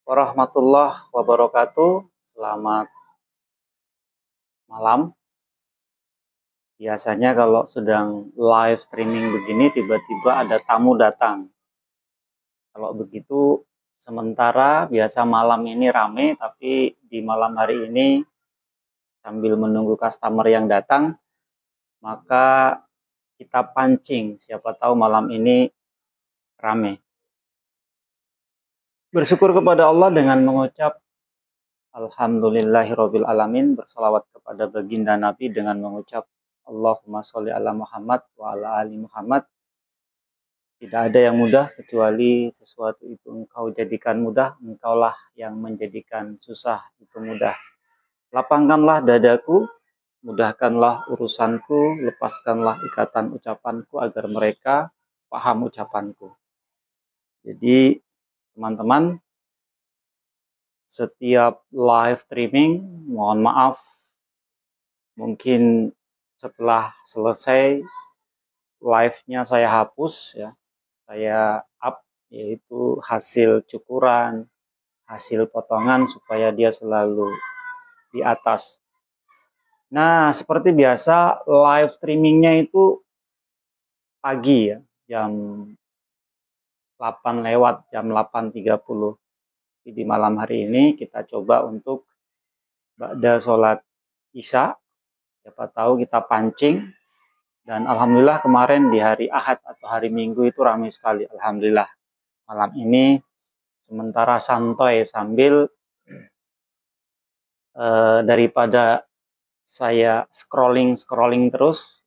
Warahmatullahi wabarakatuh. Selamat malam. Biasanya kalau sedang live streaming begini tiba-tiba ada tamu datang. Kalau begitu sementara biasa malam ini rame, tapi di malam hari ini sambil menunggu customer yang datang, maka kita pancing. Siapa tahu malam ini rame. Bersyukur kepada Allah dengan mengucap Alhamdulillahirabbil alamin, bersalawat kepada baginda Nabi dengan mengucap Allahumma sholli ala Muhammad wa ala ali Muhammad. Tidak ada yang mudah kecuali sesuatu itu engkau jadikan mudah, engkaulah yang menjadikan susah itu mudah. Lapangkanlah dadaku, mudahkanlah urusanku, lepaskanlah ikatan ucapanku agar mereka paham ucapanku. Jadi teman-teman, setiap live streaming, mohon maaf, mungkin setelah selesai live-nya saya hapus ya, saya up, yaitu hasil cukuran, hasil potongan supaya dia selalu di atas. Nah, seperti biasa live streamingnya itu pagi ya, jam 8 lewat, jam 8.30. Di malam hari ini kita coba untuk ba'da sholat isya, siapa tahu kita pancing. Dan alhamdulillah kemarin di hari Ahad atau hari Minggu itu ramai sekali. Alhamdulillah. Malam ini sementara santai sambil daripada saya scrolling terus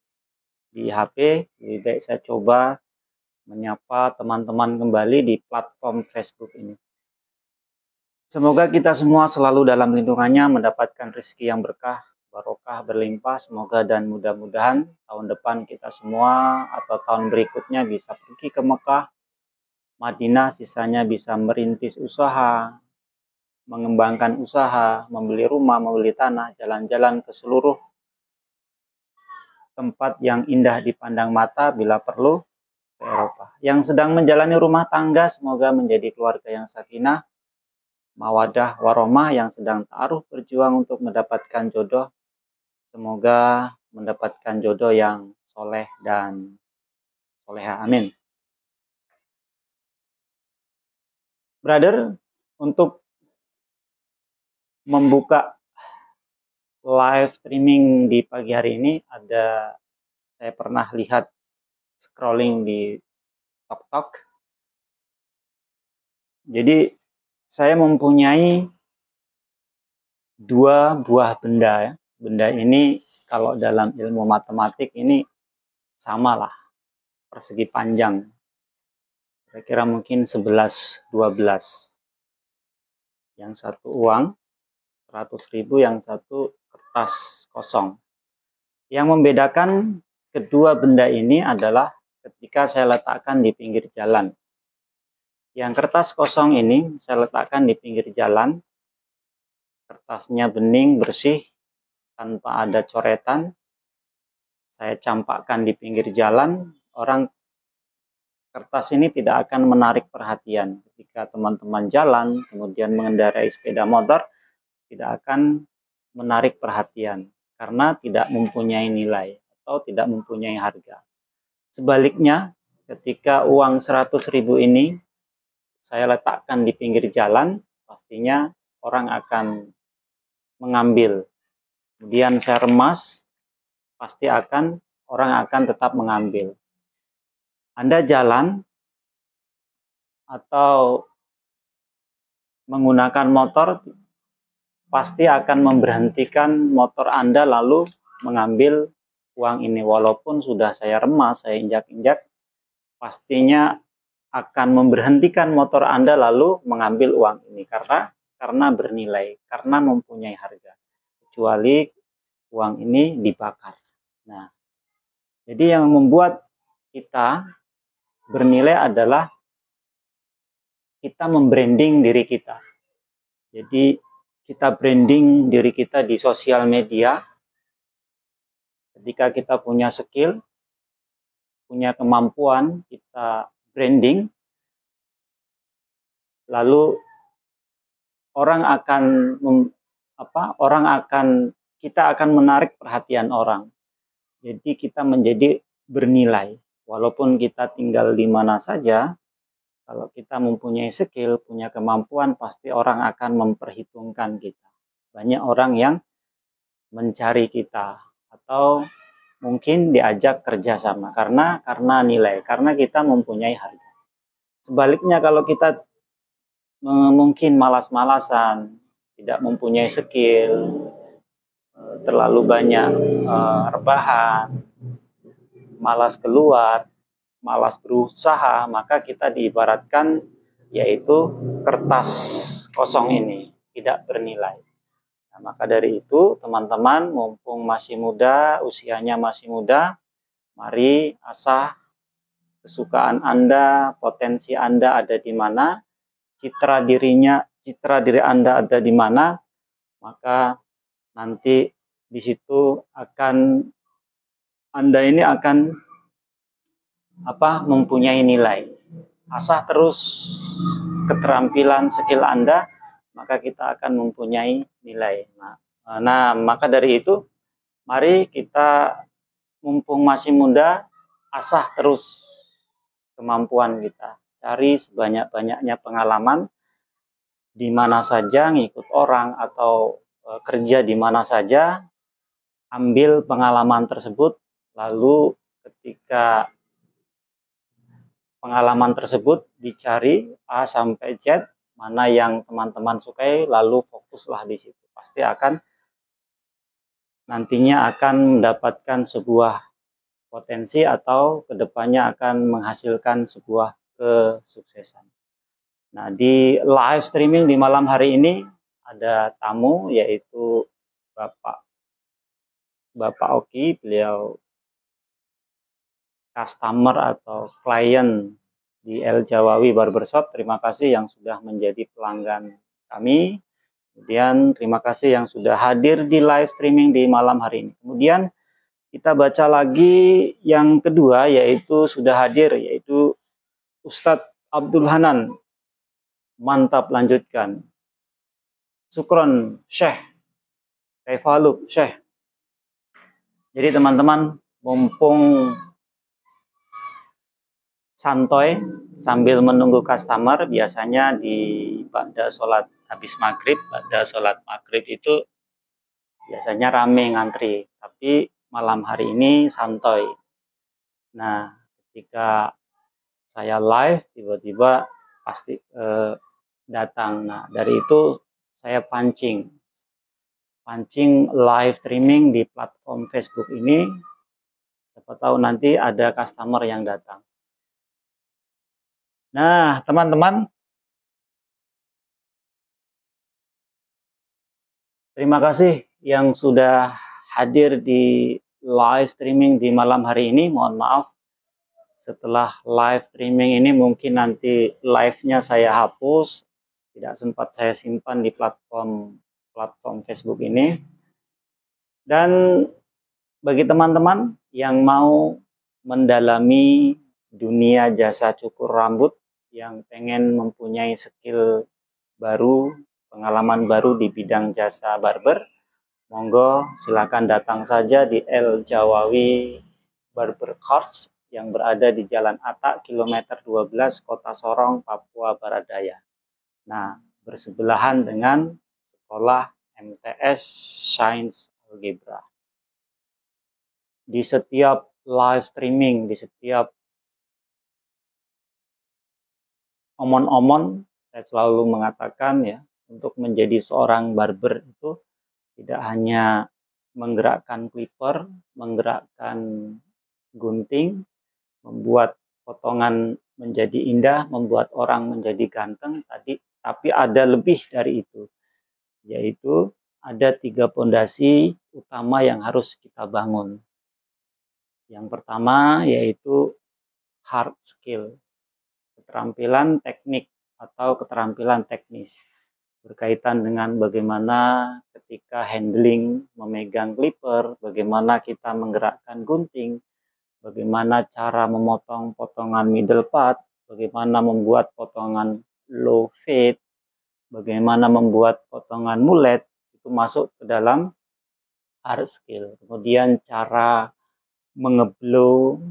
di HP, lebih baik saya coba menyapa teman-teman kembali di platform Facebook ini. Semoga kita semua selalu dalam lindungannya, mendapatkan rezeki yang berkah, barokah, berlimpah. Semoga dan mudah-mudahan tahun depan kita semua atau tahun berikutnya bisa pergi ke Mekah, Madinah, sisanya bisa merintis usaha, mengembangkan usaha, membeli rumah, membeli tanah, jalan-jalan ke seluruh tempat yang indah dipandang mata, bila perlu ke Eropa. Yang sedang menjalani rumah tangga, semoga menjadi keluarga yang sakinah, mawadah, warahmah. Yang sedang ta'aruf berjuang untuk mendapatkan jodoh, semoga mendapatkan jodoh yang soleh dan soleha. Amin. Brother, untuk membuka live streaming di pagi hari ini, saya pernah lihat scrolling di TikTok. Jadi saya mempunyai dua buah benda ya. Benda ini kalau dalam ilmu matematik ini samalah, persegi panjang. Kira-kira mungkin 11-12. Yang satu uang 100.000, yang satu kertas kosong. Yang membedakan kedua benda ini adalah ketika saya letakkan di pinggir jalan. Yang kertas kosong ini saya letakkan di pinggir jalan, kertasnya bening, bersih, tanpa ada coretan. Saya campakkan di pinggir jalan, kertas ini tidak akan menarik perhatian. Ketika teman-teman jalan, kemudian mengendarai sepeda motor, tidak akan menarik perhatian karena tidak mempunyai nilai atau tidak mempunyai harga. Sebaliknya, ketika uang 100.000 ini saya letakkan di pinggir jalan, pastinya orang akan mengambil. Kemudian saya remas, pasti orang akan tetap mengambil. Anda jalan atau menggunakan motor, pasti akan memberhentikan motor Anda lalu mengambil uang ini. Walaupun sudah saya remas, saya injak-injak, pastinya akan memberhentikan motor Anda lalu mengambil uang ini karena bernilai, karena mempunyai harga. Kecuali uang ini dibakar. Nah, jadi yang membuat kita bernilai adalah kita membranding diri kita. Jadi kita branding diri kita di sosial media. Ketika kita punya skill, punya kemampuan, kita branding. Lalu orang akan kita akan menarik perhatian orang. Jadi kita menjadi bernilai. Walaupun kita tinggal di mana saja, kalau kita mempunyai skill, punya kemampuan, pasti orang akan memperhitungkan kita. Banyak orang yang mencari kita atau mungkin diajak kerjasama karena nilai, karena kita mempunyai harga. Sebaliknya kalau kita mungkin malas-malasan, tidak mempunyai skill, terlalu banyak rebahan, malas keluar, malas berusaha, maka kita diibaratkan yaitu kertas kosong ini, tidak bernilai. Nah, maka dari itu teman-teman, mumpung masih muda, usianya masih muda, mari asah kesukaan Anda, potensi Anda ada di mana, citra diri Anda ada di mana, maka nanti di situ Anda ini akan mempunyai nilai. Asah terus keterampilan skill Anda, maka kita akan mempunyai nilai. Nah, maka dari itu mari kita mumpung masih muda, asah terus kemampuan kita. Cari sebanyak-banyaknya pengalaman di mana saja, ngikut orang atau kerja di mana saja, ambil pengalaman tersebut, lalu ketika pengalaman tersebut dicari A sampai Z, mana yang teman-teman sukai, lalu fokuslah di situ. Pasti nantinya akan mendapatkan sebuah potensi atau kedepannya akan menghasilkan sebuah kesuksesan. Nah, di live streaming di malam hari ini ada tamu, yaitu Bapak Oki. Beliau customer atau klien di El Jawawi Barbershop. Terima kasih yang sudah menjadi pelanggan kami. Kemudian terima kasih yang sudah hadir di live streaming di malam hari ini. Kemudian kita baca lagi yang kedua, yaitu sudah hadir, yaitu Ustadz Abdul Hanan. Mantap, lanjutkan. Syukron Syekh. Kaifaluk Syekh. Jadi teman-teman, mumpung santai sambil menunggu customer, biasanya pada sholat habis maghrib, pada sholat maghrib itu biasanya rame ngantri, tapi malam hari ini santai. Nah, ketika saya live, tiba-tiba pasti datang. Nah, dari itu saya pancing live streaming di platform Facebook ini. Siapa tahu nanti ada customer yang datang. Nah, teman-teman, terima kasih yang sudah hadir di live streaming di malam hari ini. Mohon maaf, setelah live streaming ini mungkin nanti live-nya saya hapus, tidak sempat saya simpan di platform Facebook ini. Dan bagi teman-teman yang mau mendalami dunia jasa cukur rambut, yang pengen mempunyai skill baru, pengalaman baru di bidang jasa barber, monggo silakan datang saja di El Jawawi Barber Course yang berada di Jalan Atak, kilometer 12, Kota Sorong, Papua Barat Daya. Nah, bersebelahan dengan sekolah MTS Sains Algebra. Di setiap live streaming, di setiap omon-omon, saya selalu mengatakan ya, untuk menjadi seorang barber itu tidak hanya menggerakkan clipper, menggerakkan gunting, membuat potongan menjadi indah, membuat orang menjadi ganteng tapi ada lebih dari itu, yaitu ada 3 fondasi utama yang harus kita bangun. Yang pertama yaitu hard skill, keterampilan teknik atau keterampilan teknis, berkaitan dengan bagaimana ketika handling memegang clipper, bagaimana kita menggerakkan gunting, bagaimana cara memotong potongan middle part, bagaimana membuat potongan low fade, bagaimana membuat potongan mulet, itu masuk ke dalam hard skill. Kemudian cara mengeblow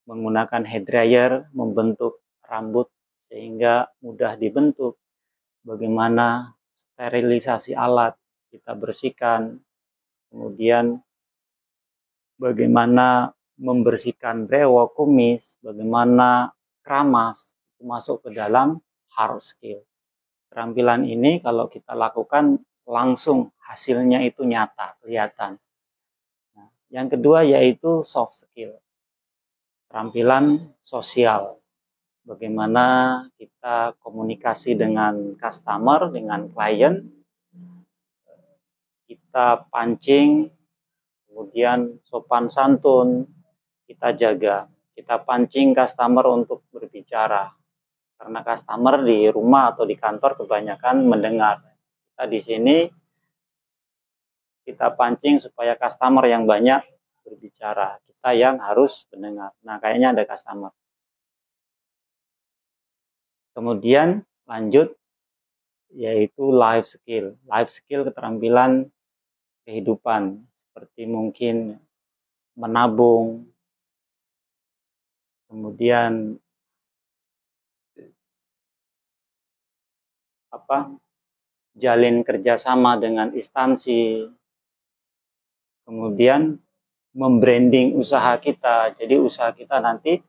menggunakan hair dryer, membentuk rambut sehingga mudah dibentuk. Bagaimana sterilisasi alat, kita bersihkan. Kemudian bagaimana membersihkan brewok, kumis, bagaimana keramas, itu masuk ke dalam hard skill. Keterampilan ini kalau kita lakukan langsung hasilnya itu nyata, kelihatan. Nah, yang kedua yaitu soft skill, keterampilan sosial. Bagaimana kita komunikasi dengan customer, dengan klien, kita pancing, kemudian sopan santun, kita jaga. Kita pancing customer untuk berbicara. Karena customer di rumah atau di kantor kebanyakan mendengar. Kita di sini kita pancing supaya customer yang banyak berbicara. Kita yang harus mendengar. Nah, kayaknya ada customer. Kemudian lanjut yaitu life skill. Life skill keterampilan kehidupan seperti mungkin menabung, kemudian jalin kerjasama dengan instansi, kemudian membranding usaha kita. Jadi usaha kita nanti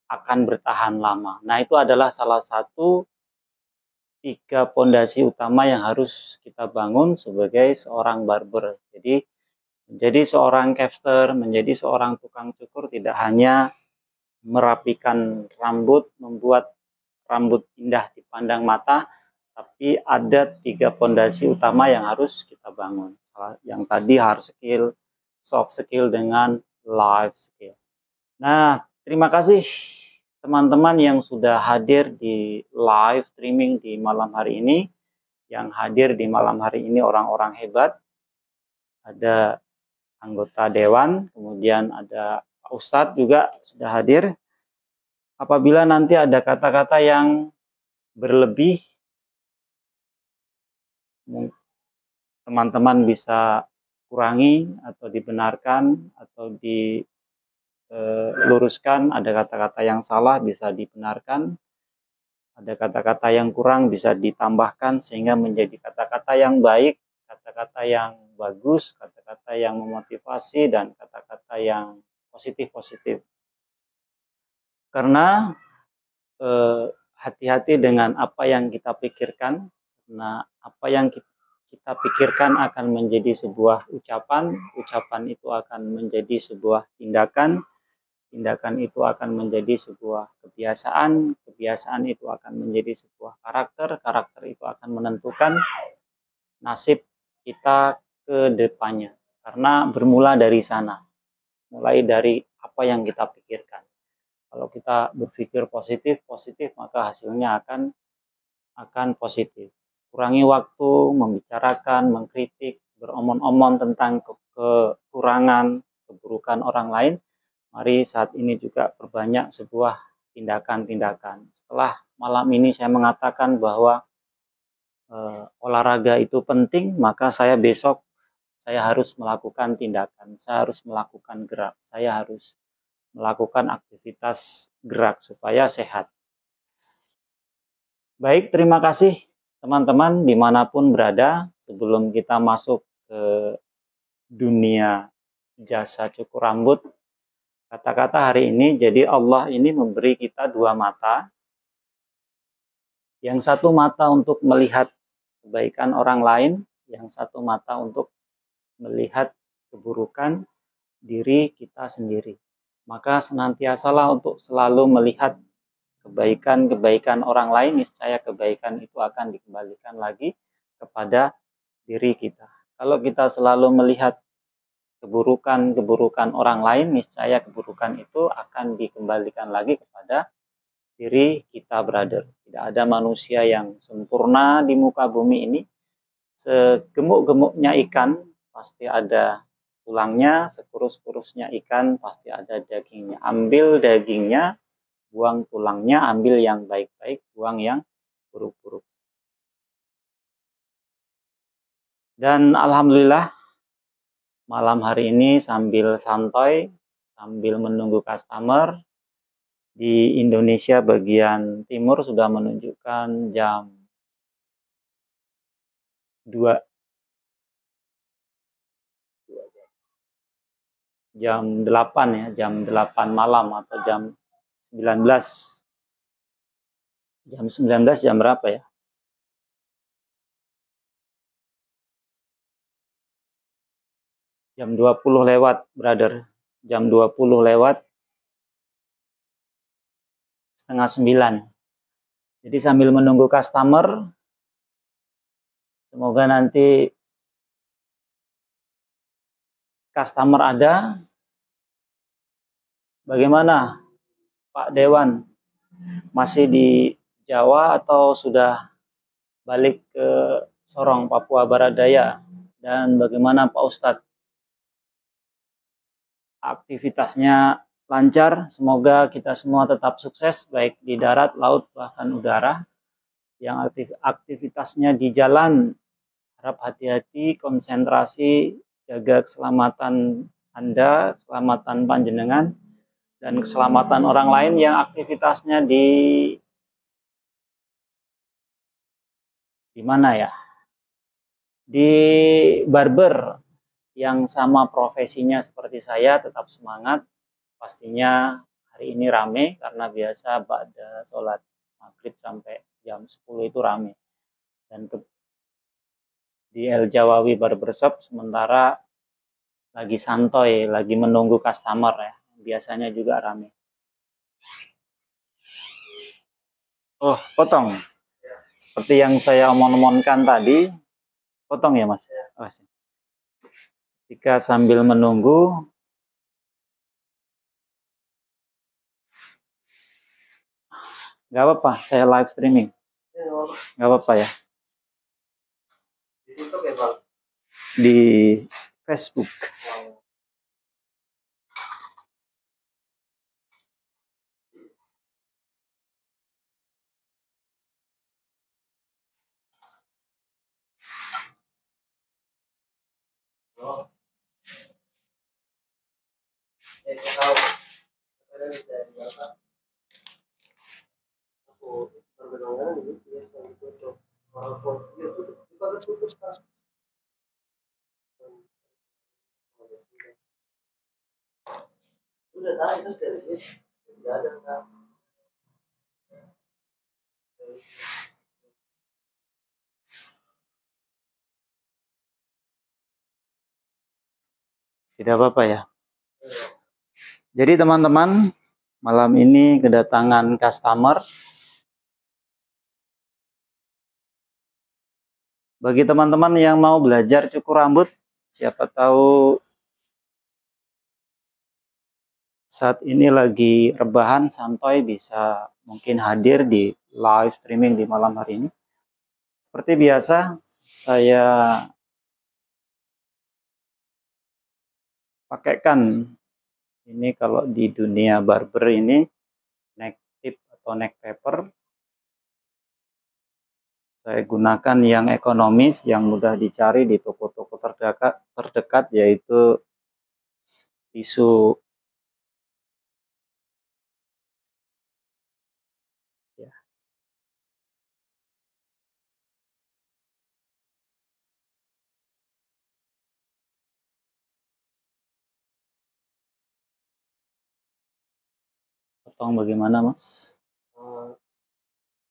akan bertahan lama. Nah, itu adalah salah satu 3 pondasi utama yang harus kita bangun sebagai seorang barber. Jadi menjadi seorang capster, menjadi seorang tukang cukur tidak hanya merapikan rambut, membuat rambut indah dipandang mata, tapi ada 3 pondasi utama yang harus kita bangun. Yang tadi hard skill, soft skill, dengan life skill. Nah, terima kasih teman-teman yang sudah hadir di live streaming di malam hari ini. Yang hadir di malam hari ini orang-orang hebat. Ada anggota dewan, kemudian ada Pak Ustadz juga sudah hadir. Apabila nanti ada kata-kata yang berlebih, teman-teman bisa kurangi atau dibenarkan atau diluruskan. Ada kata-kata yang salah bisa dibenarkan, ada kata-kata yang kurang bisa ditambahkan sehingga menjadi kata-kata yang baik, kata-kata yang bagus, kata-kata yang memotivasi, dan kata-kata yang positif-positif. Karena hati-hati dengan apa yang kita pikirkan, karena apa yang kita pikirkan akan menjadi sebuah ucapan, ucapan itu akan menjadi sebuah tindakan, tindakan itu akan menjadi sebuah kebiasaan, kebiasaan itu akan menjadi sebuah karakter, karakter itu akan menentukan nasib kita ke depannya. Karena bermula dari sana, mulai dari apa yang kita pikirkan. Kalau kita berpikir positif, maka hasilnya akan positif. Kurangi waktu membicarakan, mengkritik, beromong-omong tentang kekurangan, keburukan orang lain. Mari saat ini juga perbanyak sebuah tindakan-tindakan. Setelah malam ini saya mengatakan bahwa olahraga itu penting, maka saya besok saya harus melakukan tindakan, saya harus melakukan gerak, saya harus melakukan aktivitas gerak supaya sehat. Baik, terima kasih teman-teman dimanapun berada. Sebelum kita masuk ke dunia jasa cukur rambut, kata-kata hari ini, jadi Allah ini memberi kita 2 mata. Yang satu mata untuk melihat kebaikan orang lain, yang satu mata untuk melihat keburukan diri kita sendiri. Maka senantiasalah untuk selalu melihat kebaikan-kebaikan orang lain, niscaya kebaikan itu akan dikembalikan lagi kepada diri kita. Kalau kita selalu melihat keburukan-keburukan orang lain, niscaya keburukan itu akan dikembalikan lagi kepada diri kita, brother. Tidak ada manusia yang sempurna di muka bumi ini. Segemuk-gemuknya ikan pasti ada tulangnya, sekurus-kurusnya ikan pasti ada dagingnya. Ambil dagingnya, buang tulangnya, ambil yang baik-baik, buang yang buruk-buruk. Dan alhamdulillah malam hari ini sambil santai, sambil menunggu customer, di Indonesia bagian timur sudah menunjukkan jam 8 ya, jam 8 malam atau jam 19. Jam 19 jam berapa ya? Jam 20 lewat, brother. Jam 20 lewat setengah 9. Jadi sambil menunggu customer, semoga nanti customer ada. Bagaimana Pak Dewan? Masih di Jawa atau sudah balik ke Sorong, Papua Barat Daya? Dan bagaimana Pak Ustadz? Aktivitasnya lancar, semoga kita semua tetap sukses, baik di darat, laut, bahkan udara. Yang aktivitasnya di jalan, harap hati-hati, konsentrasi, jaga keselamatan Anda, keselamatan panjenengan, dan keselamatan orang lain yang aktivitasnya di mana ya? Di barber yang sama profesinya seperti saya, tetap semangat. Pastinya hari ini rame karena biasa pada sholat maghrib sampai jam 10 itu rame. Dan di El Jawawi Barbershop sementara lagi santai, lagi menunggu customer ya. Biasanya juga rame. Oh, potong. Seperti yang saya omong-omongkan tadi, potong ya Mas. Jika sambil menunggu, nggak apa-apa, saya live streaming. Nggak apa-apa ya. Di Facebook. Tidak apa-apa ya. Jadi teman-teman, malam ini kedatangan customer. Bagi teman-teman yang mau belajar cukur rambut, siapa tahu saat ini lagi rebahan, santai, bisa mungkin hadir di live streaming di malam hari ini. Seperti biasa, saya pakaikan ini kalau di dunia barber ini neck tip atau neck paper. Saya gunakan yang ekonomis, yang mudah dicari di toko-toko terdekat, yaitu tisu ya. Potong bagaimana Mas?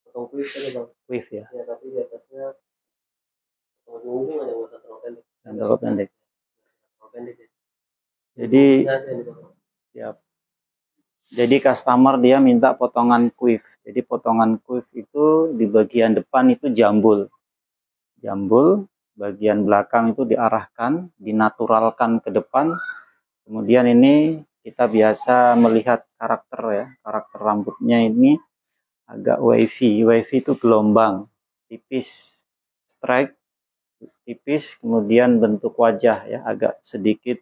Potong quiff tadi Bang. Quiff ya. Ya, tapi di atasnya potong ujung ada yang terlalu pendek. Dan terlalu pendek. Terlalu pendek ya. Jadi ya. Jadi customer dia minta potongan quiff. Jadi potongan quiff itu di bagian depan itu jambul. Jambul, bagian belakang itu diarahkan, dinaturalkan ke depan. Kemudian ini kita biasa melihat karakter ya, karakter rambutnya ini agak wavy. Wavy itu gelombang, tipis, strike, tipis, kemudian bentuk wajah ya agak sedikit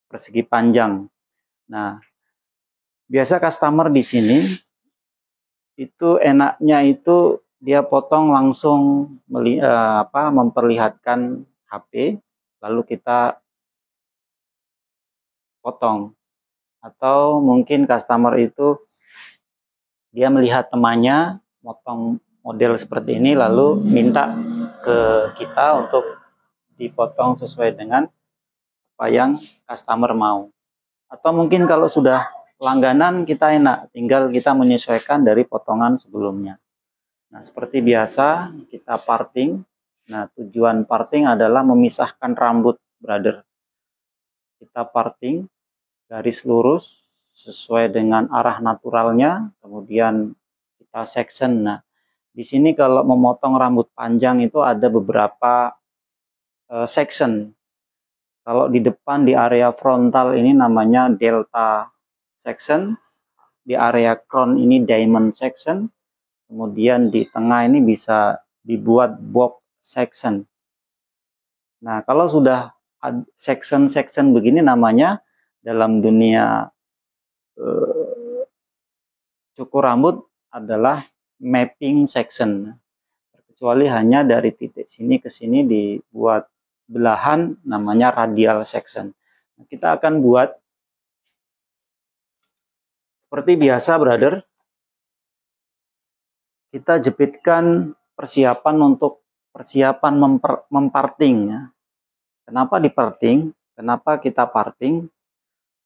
persegi panjang. Nah, biasa customer di sini itu enaknya itu dia potong langsung memperlihatkan HP, lalu kita potong. Atau mungkin customer itu dia melihat temannya motong model seperti ini, lalu minta ke kita untuk dipotong sesuai dengan apa yang customer mau. Atau mungkin kalau sudah langganan kita enak, tinggal kita menyesuaikan dari potongan sebelumnya. Nah, seperti biasa kita parting. Nah, tujuan parting adalah memisahkan rambut, brother. Kita parting garis lurus sesuai dengan arah naturalnya, kemudian kita section. Nah, di sini kalau memotong rambut panjang itu ada beberapa section. Kalau di depan di area frontal ini namanya delta section, di area crown ini diamond section, kemudian di tengah ini bisa dibuat box section. Nah, kalau sudah section-section begini namanya dalam dunia cukur rambut adalah mapping section. Kecuali hanya dari titik sini ke sini dibuat belahan namanya radial section. Kita akan buat seperti biasa, brother. Kita jepitkan persiapan untuk persiapan memparting. Ya. Kenapa diparting? Kenapa kita parting?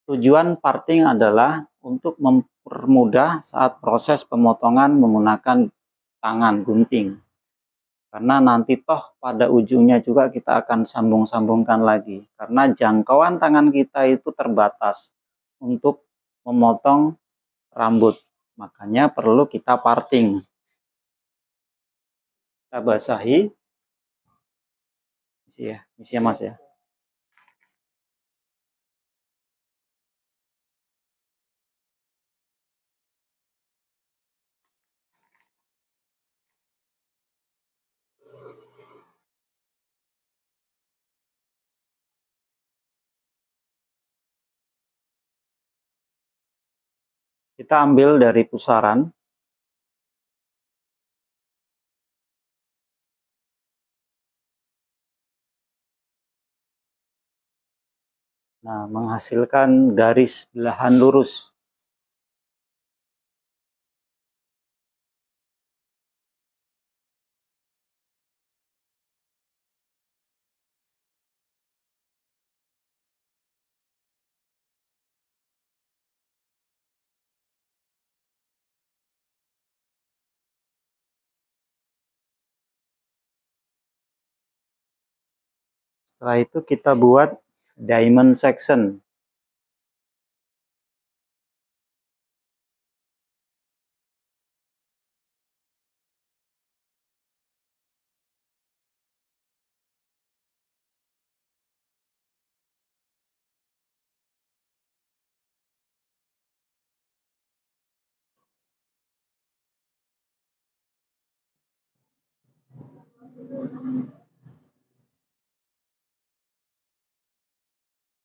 Tujuan parting adalah untuk mempermudah saat proses pemotongan menggunakan tangan gunting. Karena nanti toh pada ujungnya juga kita akan sambung-sambungkan lagi. Karena jangkauan tangan kita itu terbatas untuk memotong rambut. Makanya perlu kita parting. Kita basahi. Isi ya Mas ya. Kita ambil dari pusaran. Nah, menghasilkan garis belahan lurus. Setelah itu kita buat diamond section.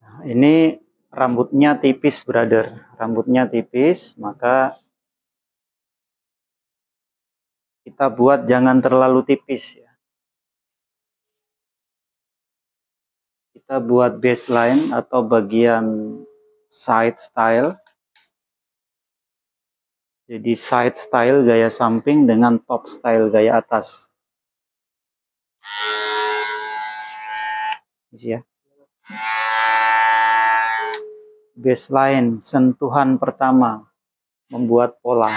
Nah, ini rambutnya tipis, brother. Rambutnya tipis, maka kita buat jangan terlalu tipis ya. Kita buat baseline atau bagian side style. Jadi side style gaya samping dengan top style gaya atas. Ya. Baseline, sentuhan pertama, membuat pola.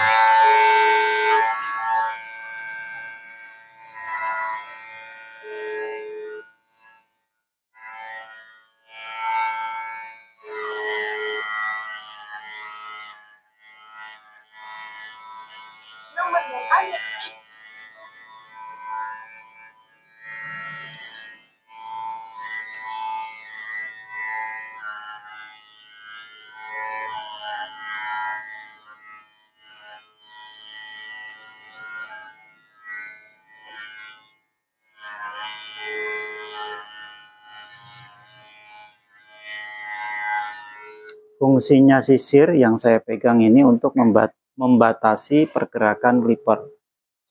Fungsinya sisir yang saya pegang ini untuk membatasi pergerakan clipper.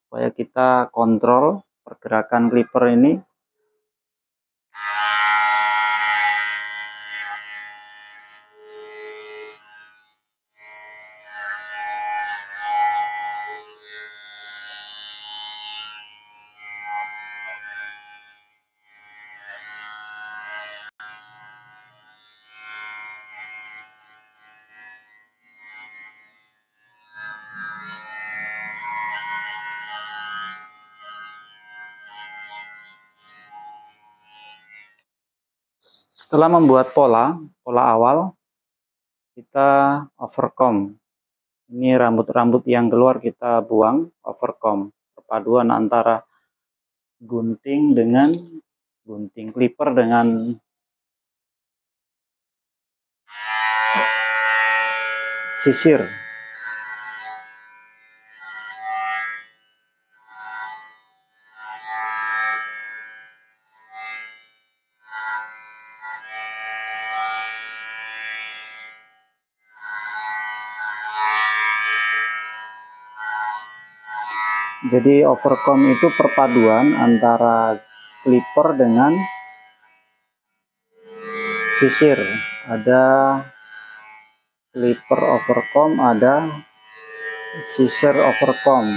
Supaya kita kontrol pergerakan clipper ini Setelah membuat pola awal, kita overcome. Ini rambut-rambut yang keluar kita buang, overcome. Perpaduan antara gunting clipper dengan sisir. Jadi overcome itu perpaduan antara clipper dengan sisir. Ada clipper overcome, ada sisir overcome.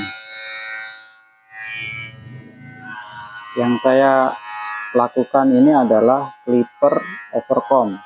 Yang saya lakukan ini adalah clipper overcome.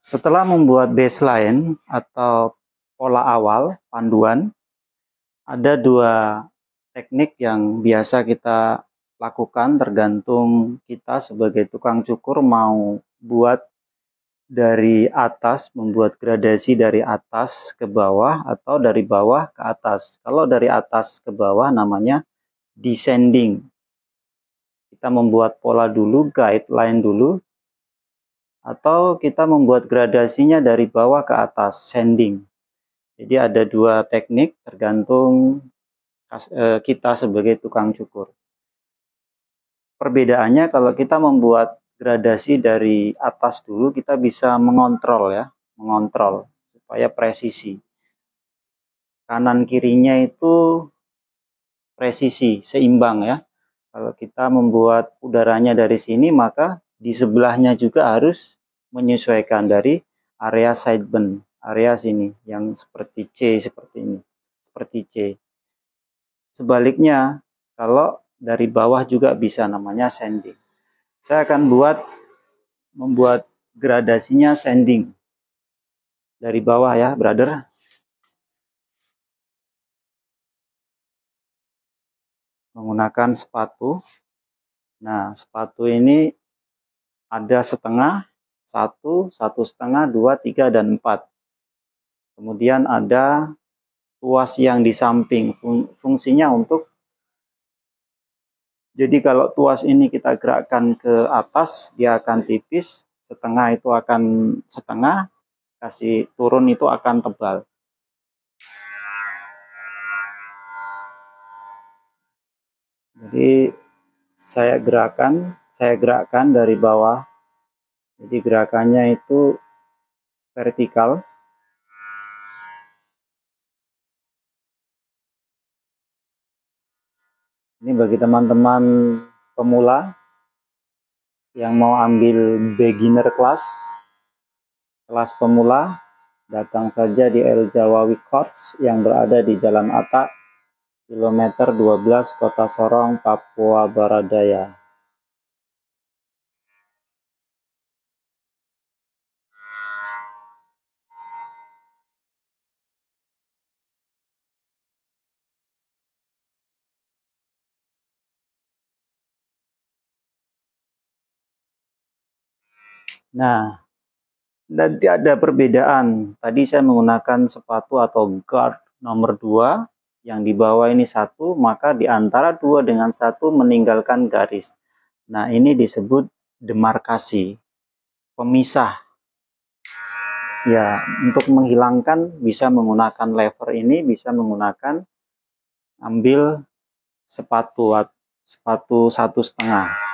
Setelah membuat baseline atau pola awal, panduan, ada dua teknik yang biasa kita lakukan tergantung kita sebagai tukang cukur mau buat dari atas, membuat gradasi dari atas ke bawah atau dari bawah ke atas. Kalau dari atas ke bawah namanya descending. Kita membuat pola dulu, guideline dulu, atau kita membuat gradasinya dari bawah ke atas, sanding. Jadi ada dua teknik tergantung kita sebagai tukang cukur. Perbedaannya kalau kita membuat gradasi dari atas dulu, kita bisa mengontrol supaya presisi. Kanan kirinya itu presisi, seimbang ya. Kalau kita membuat udaranya dari sini, maka di sebelahnya juga harus menyesuaikan dari area sideband, area sini yang seperti C, seperti ini, seperti C. Sebaliknya, kalau dari bawah juga bisa, namanya sanding. Saya akan membuat gradasinya sanding dari bawah ya, brother. Menggunakan sepatu. Nah, sepatu ini ada setengah, 1, 1,5, 2, 3, dan 4. Kemudian ada tuas yang di samping, fungsinya untuk, jadi kalau tuas ini kita gerakkan ke atas, dia akan tipis, setengah itu akan setengah, kasih turun itu akan tebal. Jadi saya gerakkan dari bawah. Jadi gerakannya itu vertikal. Ini bagi teman-teman pemula yang mau ambil beginner class, kelas pemula, datang saja di El Jawawi Course yang berada di Jalan Atta, kilometer 12, Kota Sorong, Papua Barat Daya. Nah, nanti ada perbedaan. Tadi saya menggunakan sepatu atau guard nomor 2, yang di bawah ini 1, maka di antara 2 dengan 1 meninggalkan garis. Nah, ini disebut demarkasi, pemisah. Ya, untuk menghilangkan bisa menggunakan lever ini, bisa menggunakan ambil sepatu 1,5.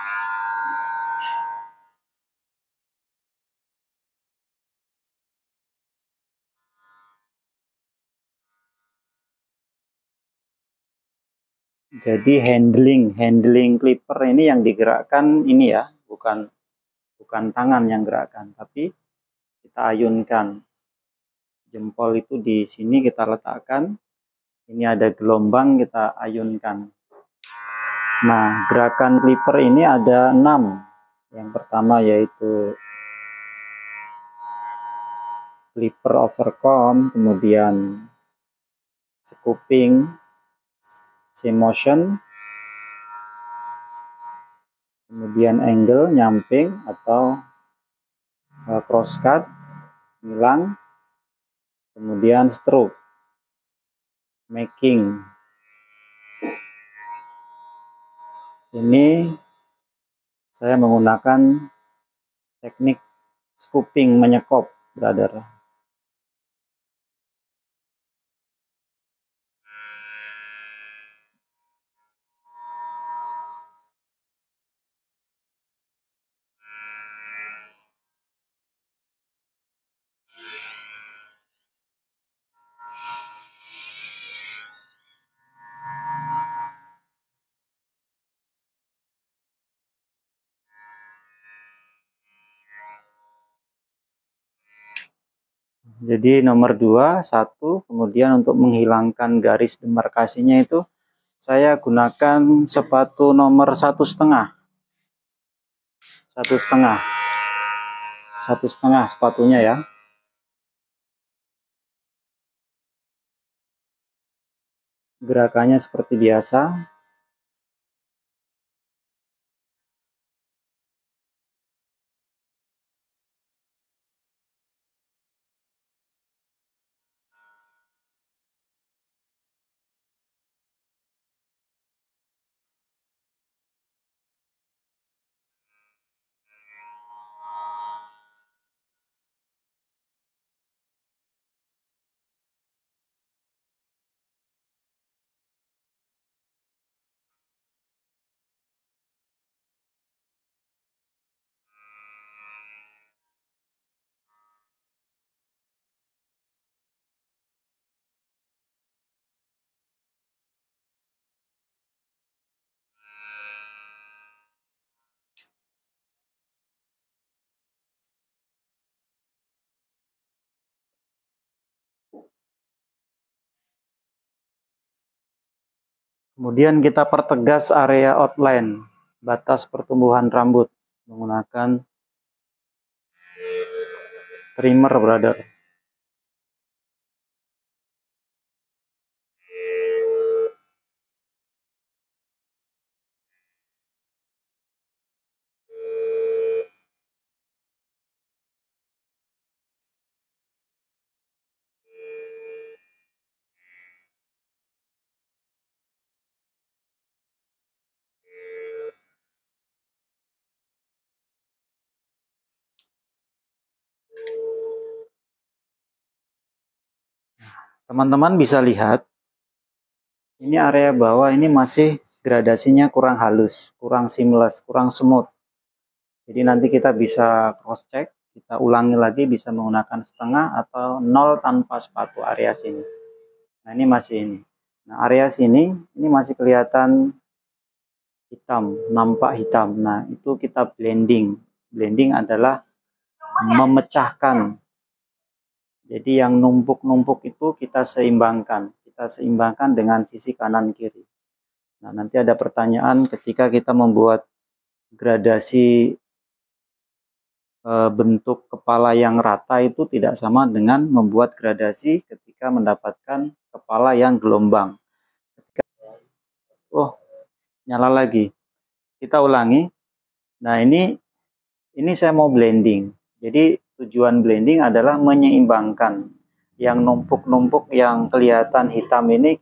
Jadi handling clipper ini yang digerakkan ini ya, bukan tangan yang gerakkan, tapi kita ayunkan. Jempol itu di sini kita letakkan. Ini ada gelombang, kita ayunkan. Nah, gerakan clipper ini ada 6. Yang pertama yaitu clipper overcomb, kemudian scooping, C-motion, kemudian angle, nyamping atau crosscut, hilang, kemudian stroke, making. Ini saya menggunakan teknik scooping, menyekop, brother. Jadi nomor 2, 1, kemudian untuk menghilangkan garis demarkasinya itu saya gunakan sepatu nomor 1,5. 1,5. 1,5 sepatunya ya. Gerakannya seperti biasa. Kemudian kita pertegas area outline, batas pertumbuhan rambut menggunakan trimmer, brother. Teman-teman bisa lihat, ini area bawah ini masih gradasinya kurang halus, kurang seamless, kurang smooth. Jadi nanti kita bisa cross check, kita ulangi lagi, bisa menggunakan setengah atau 0 tanpa sepatu area sini. Nah ini masih ini. Nah area sini ini masih kelihatan hitam, nampak hitam. Nah itu kita blending. Blending adalah memecahkan. Jadi yang numpuk-numpuk itu kita seimbangkan. Kita seimbangkan dengan sisi kanan kiri. Nah nanti ada pertanyaan ketika kita membuat gradasi bentuk kepala yang rata itu tidak sama dengan membuat gradasi ketika mendapatkan kepala yang gelombang. Oh, nyala lagi. Kita ulangi. Nah, ini saya mau blending. Jadi tujuan blending adalah menyeimbangkan. Yang numpuk-numpuk yang kelihatan hitam ini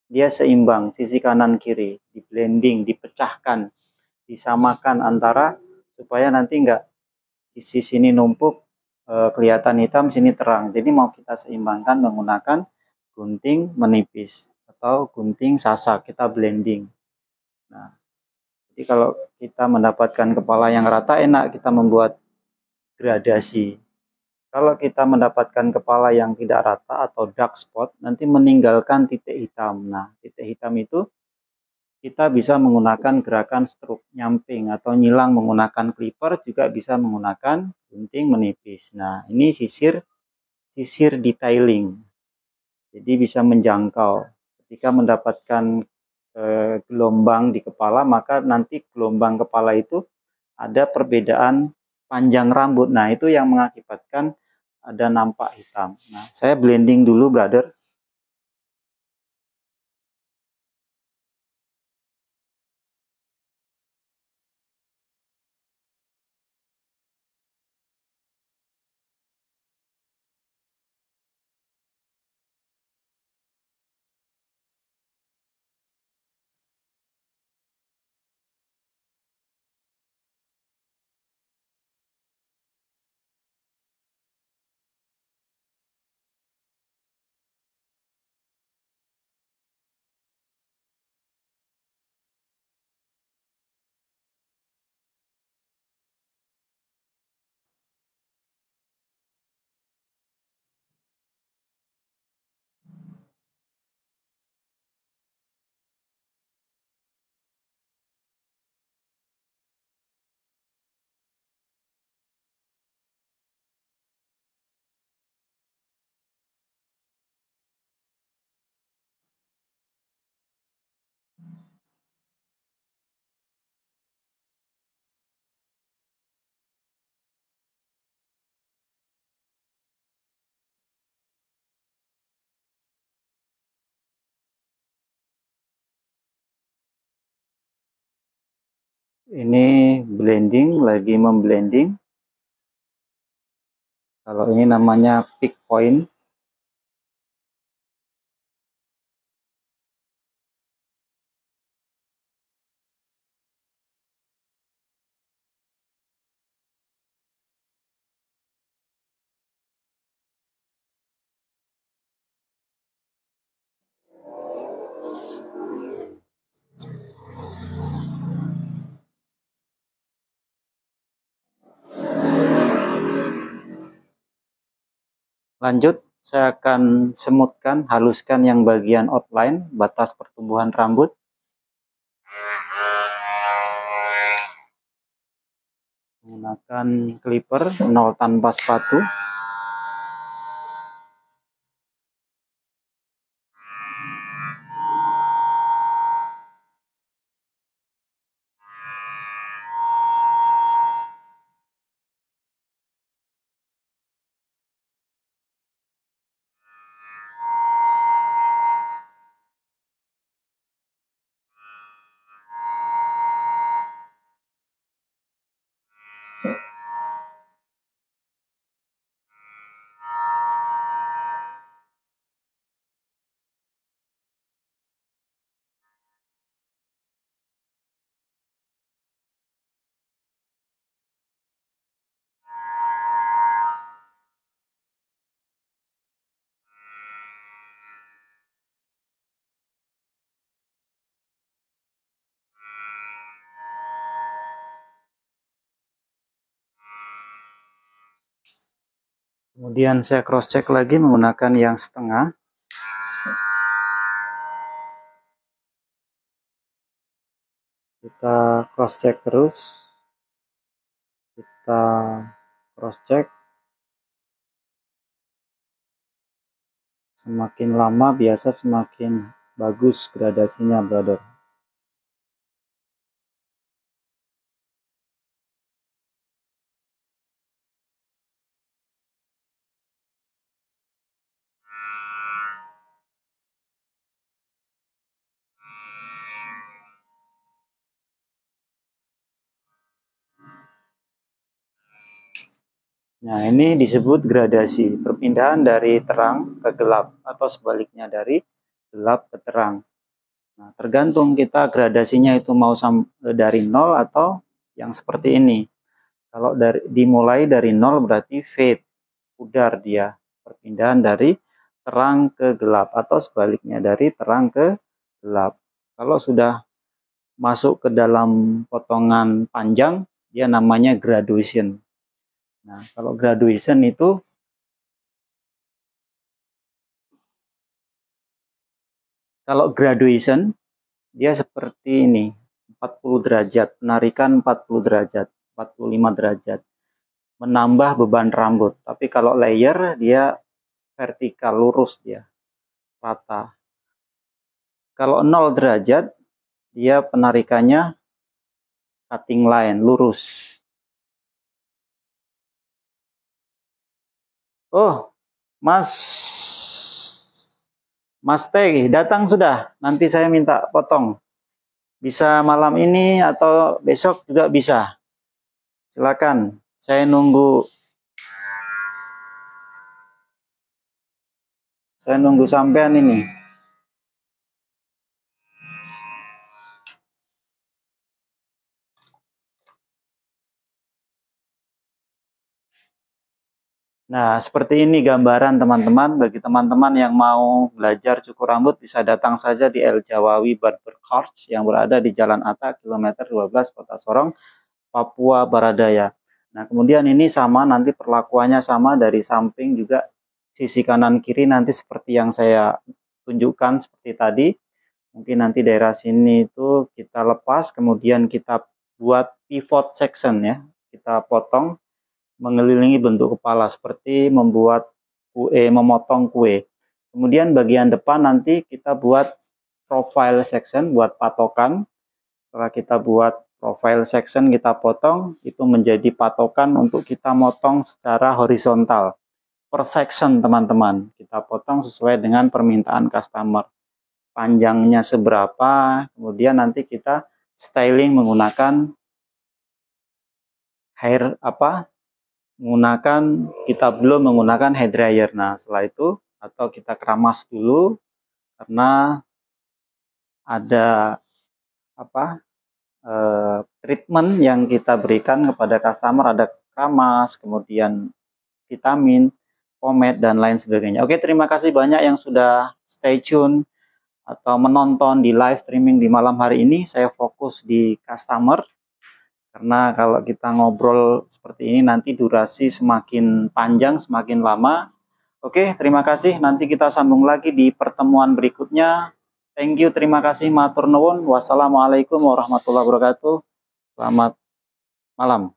dia seimbang sisi kanan kiri, di blending, dipecahkan, disamakan antara supaya nanti enggak sisi sini numpuk kelihatan hitam, sini terang. Jadi mau kita seimbangkan menggunakan gunting menipis atau gunting sasak, kita blending. Nah, jadi kalau kita mendapatkan kepala yang rata enak kita membuat gradasi. Kalau kita mendapatkan kepala yang tidak rata atau dark spot, nanti meninggalkan titik hitam. Nah, titik hitam itu kita bisa menggunakan gerakan stroke nyamping atau nyilang menggunakan clipper, juga bisa menggunakan gunting menipis. Nah, ini sisir detailing. Jadi bisa menjangkau. Ketika mendapatkan gelombang di kepala, maka nanti gelombang kepala itu ada perbedaan panjang rambut. Nah, itu yang mengakibatkan ada nampak hitam. Nah, saya blending dulu, brother. Ini blending, lagi memblending. Kalau ini namanya peak point. Lanjut, saya akan semutkan, haluskan yang bagian outline, batas pertumbuhan rambut. Menggunakan clipper 0 tanpa sepatu. Kemudian saya cross check lagi menggunakan yang setengah. Kita cross check terus. Kita cross check. Semakin lama biasa semakin bagus gradasinya, brother. Nah, ini disebut gradasi, perpindahan dari terang ke gelap atau sebaliknya dari gelap ke terang. Nah, tergantung kita gradasinya itu mau dari 0 atau yang seperti ini. Kalau dimulai dari 0 berarti fade, pudar dia, perpindahan dari terang ke gelap atau sebaliknya dari terang ke gelap. Kalau sudah masuk ke dalam potongan panjang, dia namanya graduation. Nah, kalau graduation itu Kalau graduation, dia seperti ini, 40 derajat, penarikan 40 derajat, 45 derajat, menambah beban rambut. Tapi kalau layer, dia vertikal, lurus dia, rata. Kalau 0 derajat, dia penarikannya cutting line, lurus. Oh, Mas Teh datang sudah. Nanti saya minta potong. Bisa malam ini atau besok juga bisa. Silakan. Saya nunggu sampean ini. Nah, seperti ini gambaran teman-teman. Bagi teman-teman yang mau belajar cukur rambut, bisa datang saja di El Jawawi Barber Course yang berada di Jalan Atta, kilometer 12, Kota Sorong, Papua Baradaya. Nah, kemudian ini sama, nanti perlakuannya sama dari samping juga, sisi kanan kiri nanti seperti yang saya tunjukkan seperti tadi. Mungkin nanti daerah sini itu kita lepas, kemudian kita buat pivot section ya. Kita potong mengelilingi bentuk kepala seperti membuat memotong kue. Kemudian bagian depan nanti kita buat profile section, buat patokan. Setelah kita buat profile section, kita potong, itu menjadi patokan untuk kita motong secara horizontal. Per section teman-teman, kita potong sesuai dengan permintaan customer. Panjangnya seberapa, kemudian nanti kita styling menggunakan kita belum menggunakan hair dryer. Nah, setelah itu atau kita keramas dulu karena ada treatment yang kita berikan kepada customer, ada keramas, kemudian vitamin, pomade dan lain sebagainya. Oke, terima kasih banyak yang sudah stay tune atau menonton di live streaming di malam hari ini. Saya fokus di customer. Karena kalau kita ngobrol seperti ini nanti durasi semakin panjang, semakin lama. Oke, terima kasih. Nanti kita sambung lagi di pertemuan berikutnya. Thank you, terima kasih. Matur nuwun. Wassalamualaikum warahmatullahi wabarakatuh. Selamat malam.